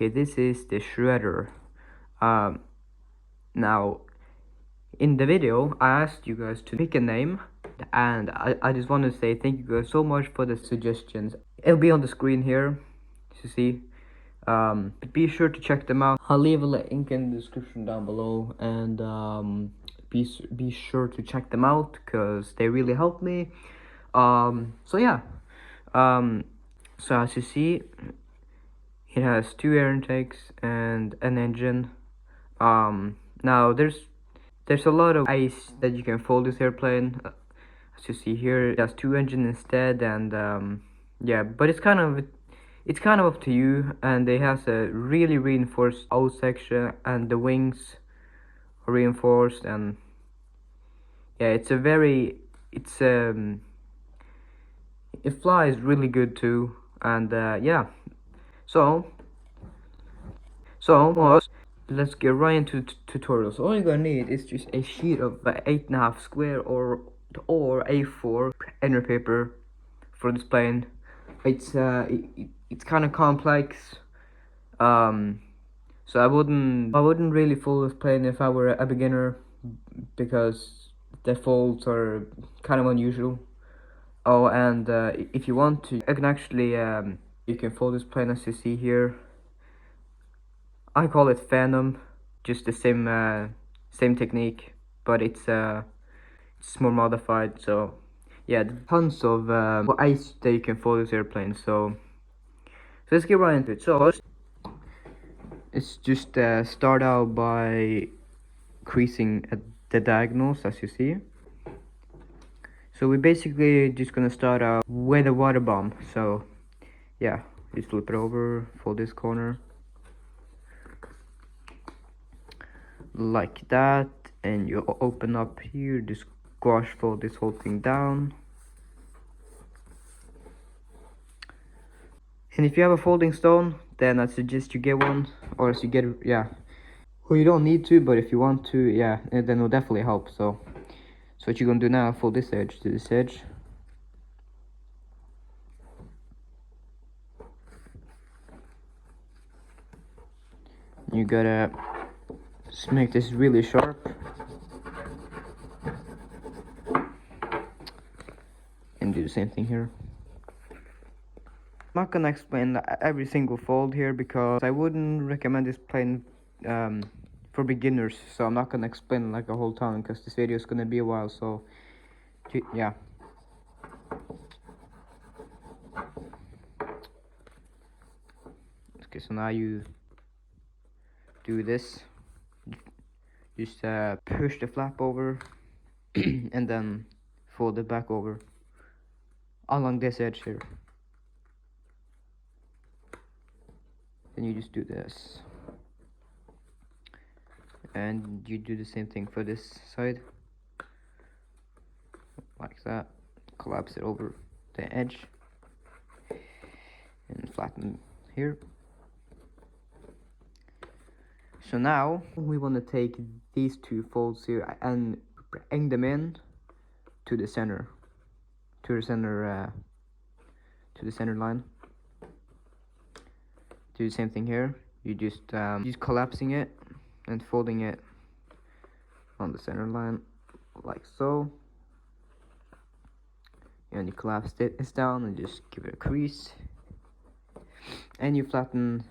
Okay, this is the shredder. Now in the video I asked you guys to pick a name, and I just want to say thank you guys so much for the suggestions. It'll be on the screen here to see. Be sure to check them out. I'll leave a link in the description down below, and be sure to check them out because they really help me. So yeah, so as you see, it has 2 air intakes and an engine. Now there's a lot of ice that you can fold this airplane. As you see here, it has 2 engines instead, and yeah, but it's kind of up to you. And it has a really reinforced out section, and the wings are reinforced, and yeah, it flies really good too. And yeah, so let's get right into tutorial. So all you're gonna need is just a sheet of 8.5 square or A4 ender paper for this plane. It's kind of complex, so I wouldn't really fold this plane if I were a beginner, because the folds are kind of unusual. Oh, and if you want to, you can actually you can fold this plane as you see here. I call it Phantom, just the same technique, but it's more modified. So yeah, tons of ice that you can fold this airplane. So let's get right into it. So let's just start out by creasing at the diagonals, as you see. So we're basically just gonna start out with a water bomb. So yeah, just flip it over, fold this corner like that, and you open up here, just squash fold this whole thing down. And if you have a folding stone, then I suggest you get one, or else you get, yeah, well, you don't need to, but if you want to, yeah, then it'll definitely help. So what you're gonna do now, fold this edge to this edge. You gotta just make this really sharp, and do the same thing here. I'm not gonna explain every single fold here because I wouldn't recommend this plane for beginners, so I'm not gonna explain like a whole ton because this video is gonna be a while. So yeah, okay, so now you do this, just push the flap over and then fold it back over along this edge here. Then you just do this, and you do the same thing for this side, like that. Collapse it over the edge and flatten here. So now we want to take these 2 folds here and bring them in to the center, to the center line. Do the same thing here. You just collapsing it and folding it on the center line like so, and you collapse this down and just give it a crease, and you flatten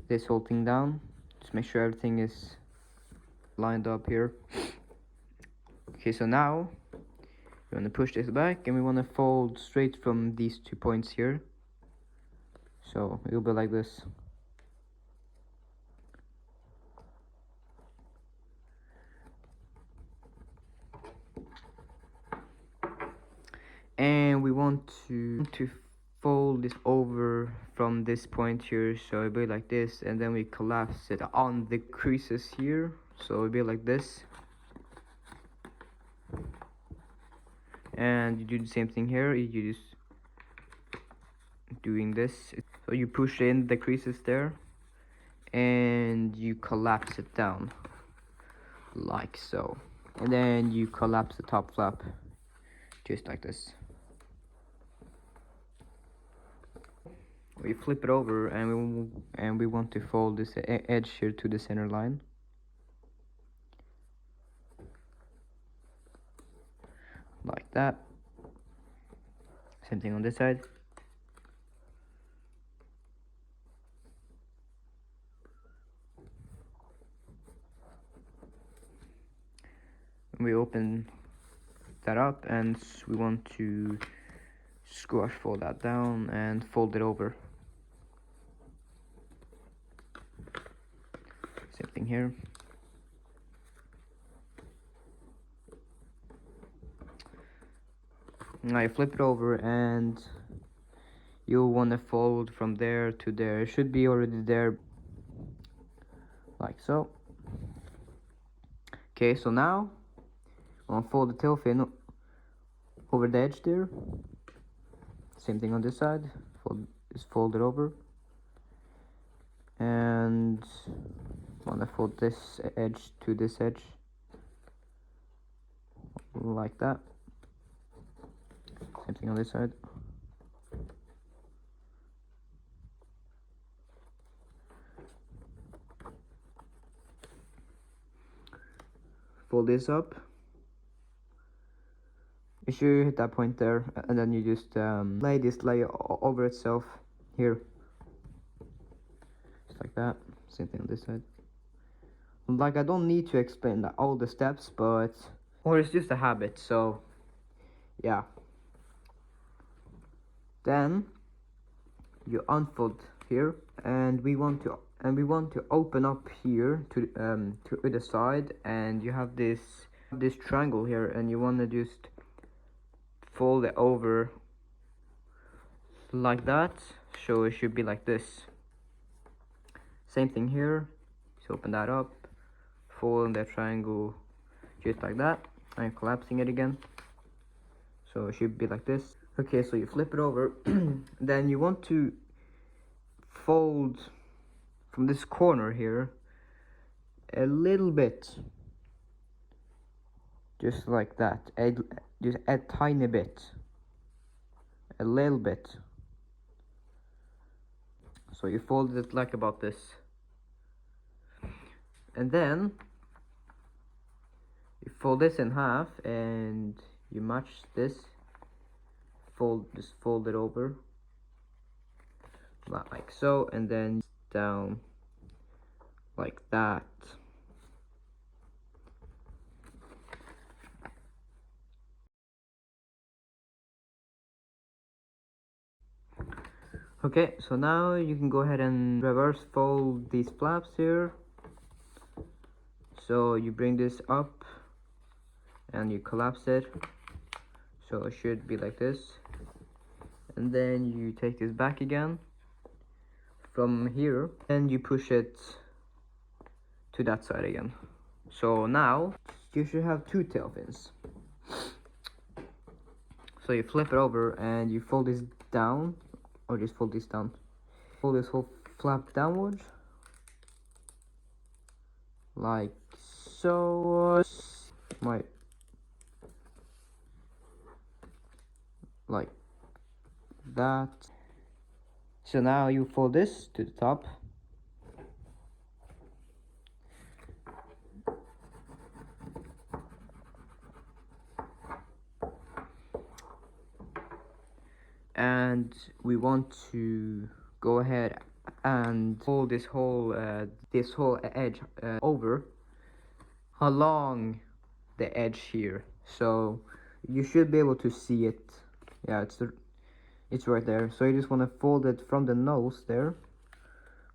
this whole thing down. Just make sure everything is lined up here. Okay, so now we want to push this back, and we want to fold straight from these 2 points here. So it'll be like this. And we want to fold this over from this point here, so it'll be like this, and then we collapse it on the creases here, so it'll be like this. And you do the same thing here. You just doing this, so you push in the creases there and you collapse it down like so, and then you collapse the top flap just like this. we flip it over and we want to fold this edge here to the center line, like that. Same thing on this side. We open that up and we want to squash fold that down and fold it over. Same thing here. Now you flip it over and you'll want to fold from there to there. It should be already there, like so. Okay, so now I'll fold the tail fin over the edge there. Same thing on this side. Just fold it over, and want to fold this edge to this edge, like that. Same thing on this side. Fold this up. You should hit that point there, and then you just lay this layer over itself here, just like that. Same thing on this side. Like, I don't need to explain all the steps, but or it's just a habit. So yeah. Then you unfold here, and we want to open up here to the side, and you have this triangle here, and you want to just fold it over like that, so it should be like this. Same thing here. So open that up, fold that triangle just like that. I'm collapsing it again, so it should be like this. Okay, so you flip it over. Then you want to fold from this corner here a little bit, just like that. Just a tiny bit, a little bit. So you fold it like about this, and then you fold this in half, and you match this. Just fold it over like so, and then down like that. Okay, so now you can go ahead and reverse fold these flaps here. So you bring this up and you collapse it, so it should be like this, and then you take this back again from here and you push it to that side again. So now you should have two tail fins. So you flip it over and you fold this down, or just fold this down. Fold this whole flap downwards, like so. Like that. So now you fold this to the top. And we want to go ahead and fold this whole edge over along the edge here, so you should be able to see it. Yeah, it's right there. So you just want to fold it from the nose there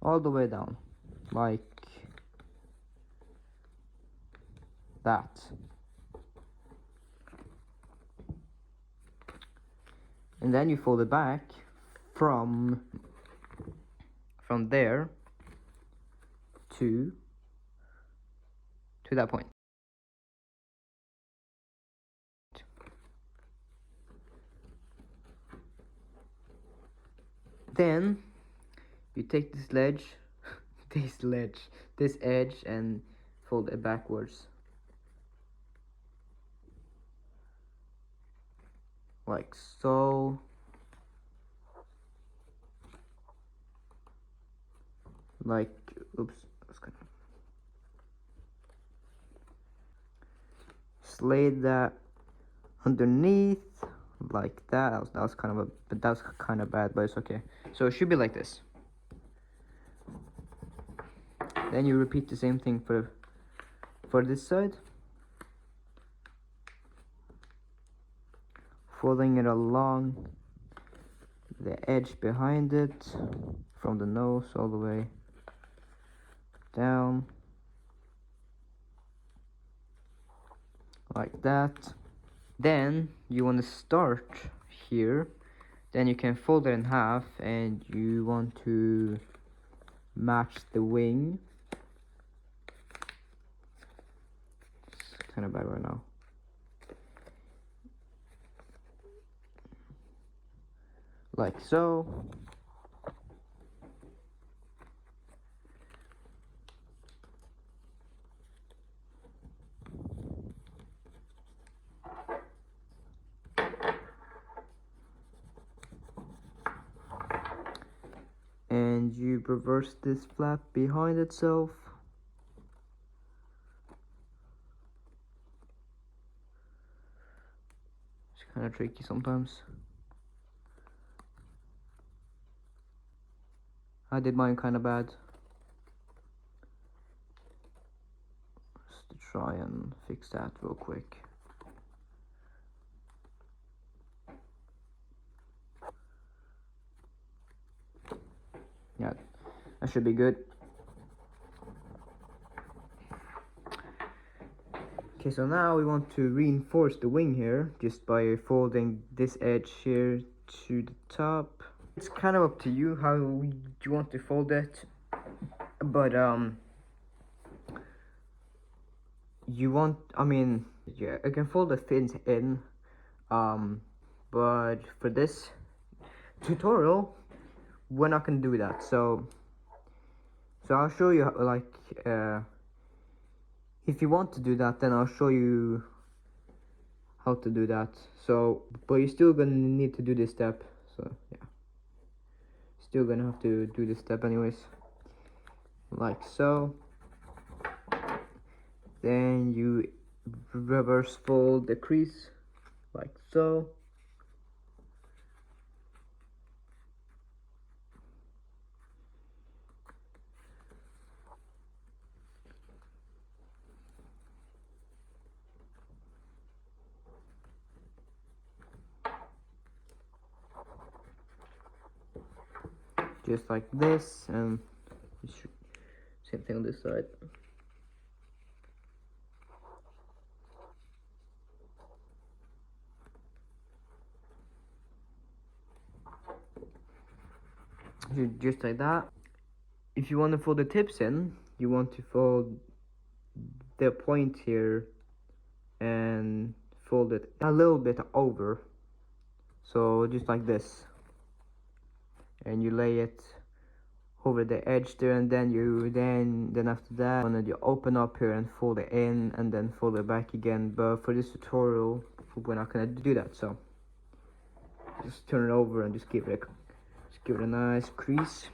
all the way down, like that. And then you fold it back from there to that point. Then you take this ledge, this edge, and fold it backwards, like so. like, oops, that's kind of, slide that underneath like that. That was kind of a, but that's kind of bad, but it's okay. So it should be like this. Then you repeat the same thing for this side, folding it along the edge behind it from the nose all the way down like that. Then you want to start here, then you can fold it in half, and you want to match the wing. It's kind of bad right now. Like so. And you reverse this flap behind itself. It's kind of tricky sometimes. I did mine kind of bad. Just to try and fix that real quick. Yeah, that should be good. Okay, so now we want to reinforce the wing here just by folding this edge here to the top. It's kind of up to you how you want to fold it, but you want, I mean, yeah, I can fold the fins in, but for this tutorial we're not gonna do that. So I'll show you how, like, if you want to do that, then I'll show you how to do that. So, but you're still gonna need to do this step. So yeah, still gonna have to do this step anyways, like so. Then you reverse fold the crease like so. Just like this, and same thing on this side. Just like that. If you want to fold the tips in, you want to fold the point here and fold it a little bit over, so just like this, and you lay it over the edge there, and then after that you open up here and fold it in and then fold it back again. But for this tutorial we're not gonna do that, so just turn it over and just give it a nice crease.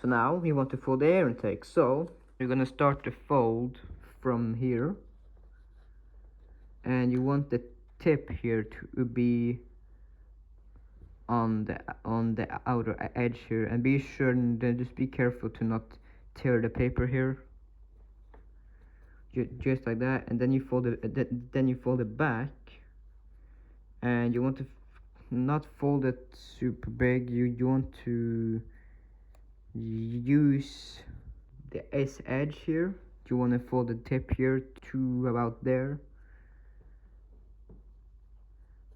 So now we want to fold the air intake, so you're gonna start to fold from here, and you want the tip here to be on the outer edge here, and be sure and just be careful to not tear the paper here. Just like that, and then you fold it back, and you want to not fold it super big. You want to use the S edge here. You want to fold the tip here to about there,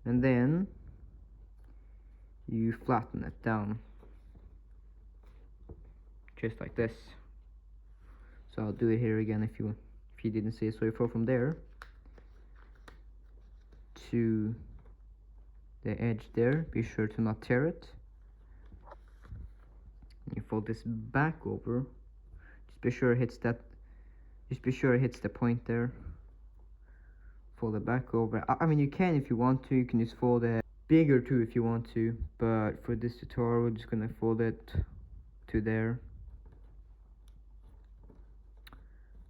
and then you flatten it down just like this. So I'll do it here again if you didn't see it. So you fold from there to the edge there, be sure to not tear it. You fold this back over, just be sure it hits the point there. Fold it back over. I mean, you can, if you want to, you can just fold it bigger too if you want to, but for this tutorial we're just gonna fold it to there,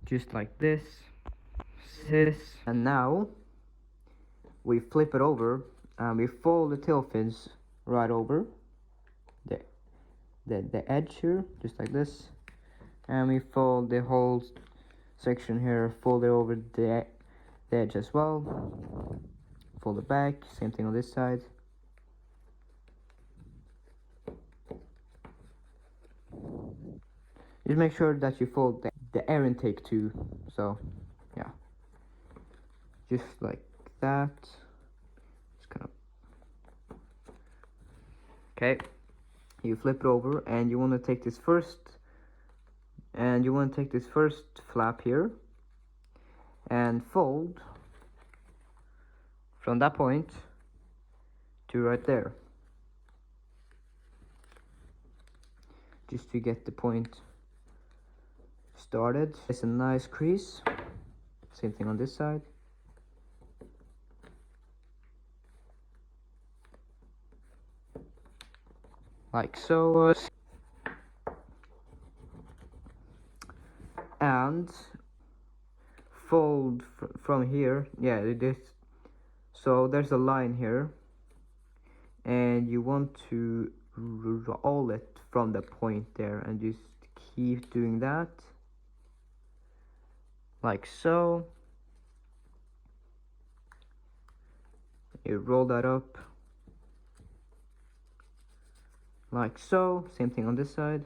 just like this, and now we flip it over and we fold the tail fins right over the edge here, just like this, and we fold the whole section here, fold it over the edge as well, fold it back, same thing on this side. Just make sure that you fold the air intake too, so yeah, just like that. Just kind of, okay, you flip it over and you want to take this first, flap here and fold from that point to right there, just to get the point started. It's a nice crease, same thing on this side. Like so. And fold from here, yeah, this. So there's a line here and you want to roll it from the point there and just keep doing that, like so. You roll that up like so, same thing on this side.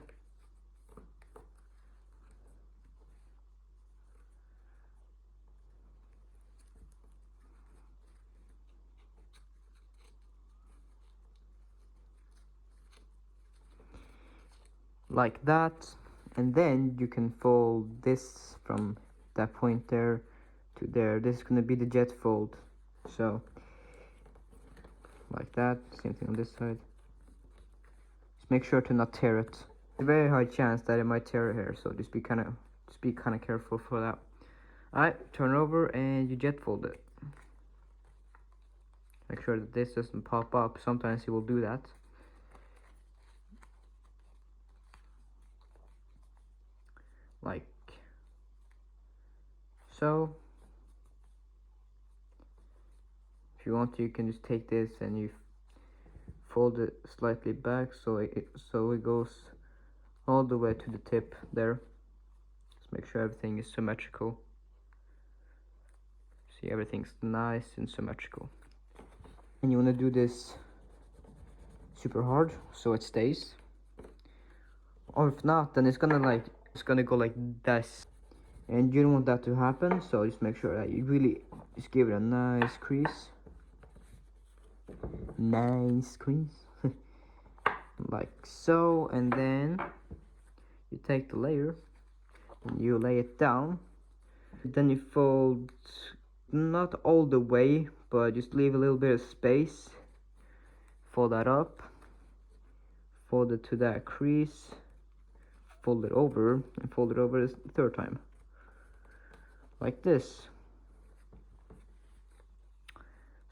Like that, and then you can fold this from that point there to there. This is gonna be the jet fold, so like that, same thing on this side. Just make sure to not tear it. A very high chance that it might tear here, so just be kind of careful for that. Alright, turn over and you jet fold it. Make sure that this doesn't pop up. Sometimes it will do that. Like so. If you want to, you can just take this and you fold it slightly back so it goes all the way to the tip there. Just make sure everything is symmetrical. See, everything's nice and symmetrical. And you want to do this super hard so it stays. Or if not, then it's gonna go like this. And you don't want that to happen, so just make sure that you really just give it a nice crease. Nice crease. Like so, and then you take the layer and you lay it down. Then you fold, not all the way, but just leave a little bit of space. Fold that up, fold it to that crease, fold it over, and fold it over the third time, like this.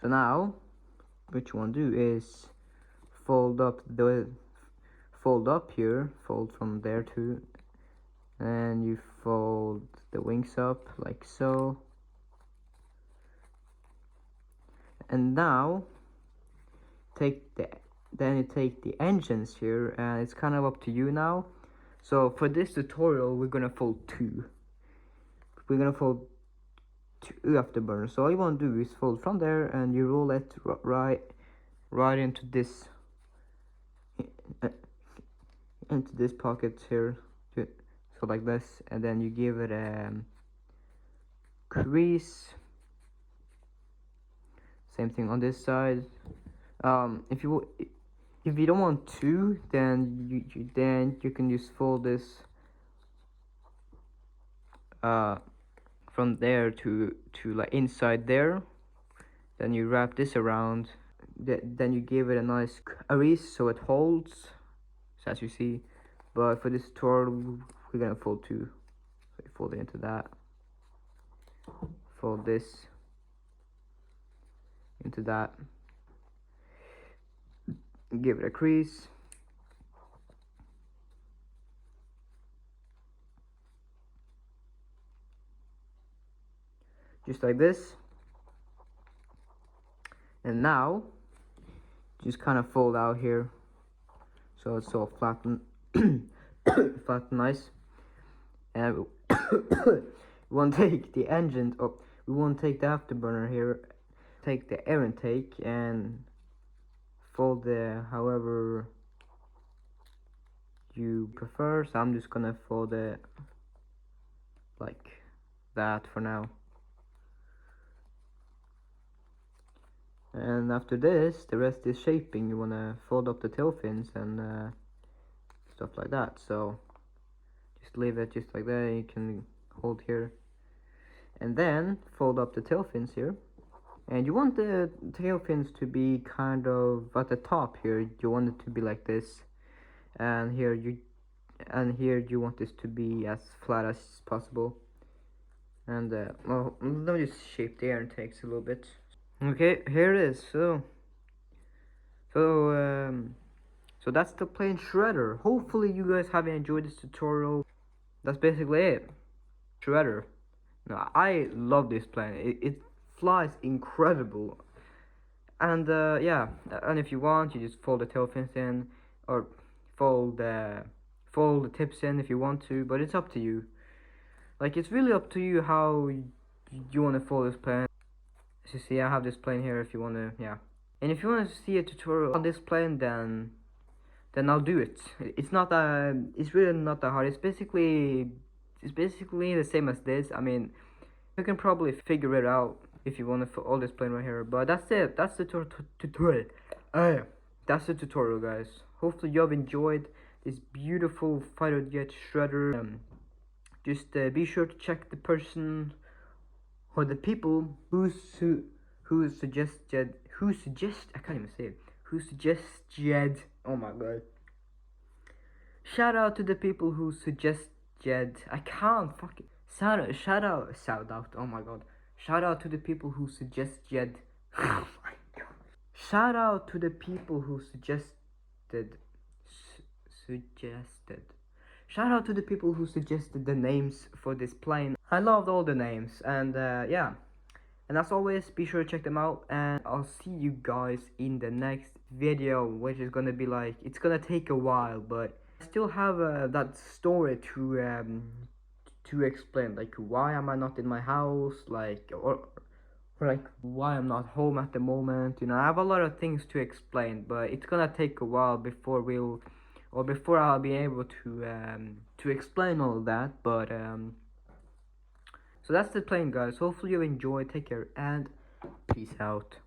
So now what you want to do is fold up here, fold from there too, and you fold the wings up like so. And now then you take the engines here, and it's kind of up to you now. So for this tutorial we're gonna fold two. We're gonna fold two afterburners. So all you want to do is fold from there and you roll it right into this pocket here, so like this, and then you give it a crease. Same thing on this side. If you don't want to, then you can just fold this from there to like inside there. Then you wrap this around. Then you give it a nice crease so it holds, so as you see. But for this tutorial we're gonna fold two. So you fold it into that, fold this into that, give it a crease, just like this. And now just kind of fold out here so it's all flat and flat and nice. And we won't take the engine, oh, we won't take the afterburner here. Take the air intake and fold it however you prefer. So I'm just gonna fold it like that for now. And after this, the rest is shaping. You wanna fold up the tail fins and stuff like that. So just leave it just like that. You can hold here, and then fold up the tail fins here. And you want the tail fins to be kind of at the top here. You want it to be like this, and here you want this to be as flat as possible. And well, let me just shape the air intakes a little bit. Okay, here it is. So that's the plane shredder. Hopefully you guys have enjoyed this tutorial. That's basically it. Shredder. Now, I love this plane. It flies incredible. And yeah, and if you want, you just fold the tail fins in, or fold the tips in if you want to. But it's up to you. Like, it's really up to you how you want to fold this plane. As you see, I have this plane here if you want to, yeah. And if you want to see a tutorial on this plane, then I'll do it. It's not it's really not that hard. It's basically the same as this. I mean, you can probably figure it out if you want to fold this plane right here. But that's it. That's the tutorial. That's the tutorial, guys. Hopefully you have enjoyed this beautiful fighter jet shredder. Just be sure to check the person or the people who suggested. I can't even say it. Who suggested? Oh my god. Shout out to the people who suggested. I can't fucking shout out. Oh my god. Shout out to the people who suggested. Oh my god. Shout out to the people who suggested. Shout out to the people who suggested the names for this plane. I loved all the names, and yeah. And as always, be sure to check them out, and I'll see you guys in the next video, which is gonna be like, it's gonna take a while, but I still have that story to explain, like why am I not in my house, like or like why I'm not home at the moment. You know, I have a lot of things to explain, but it's gonna take a while before I'll be able to explain all of that. But so that's the plane, guys. Hopefully you enjoy. Take care and peace out.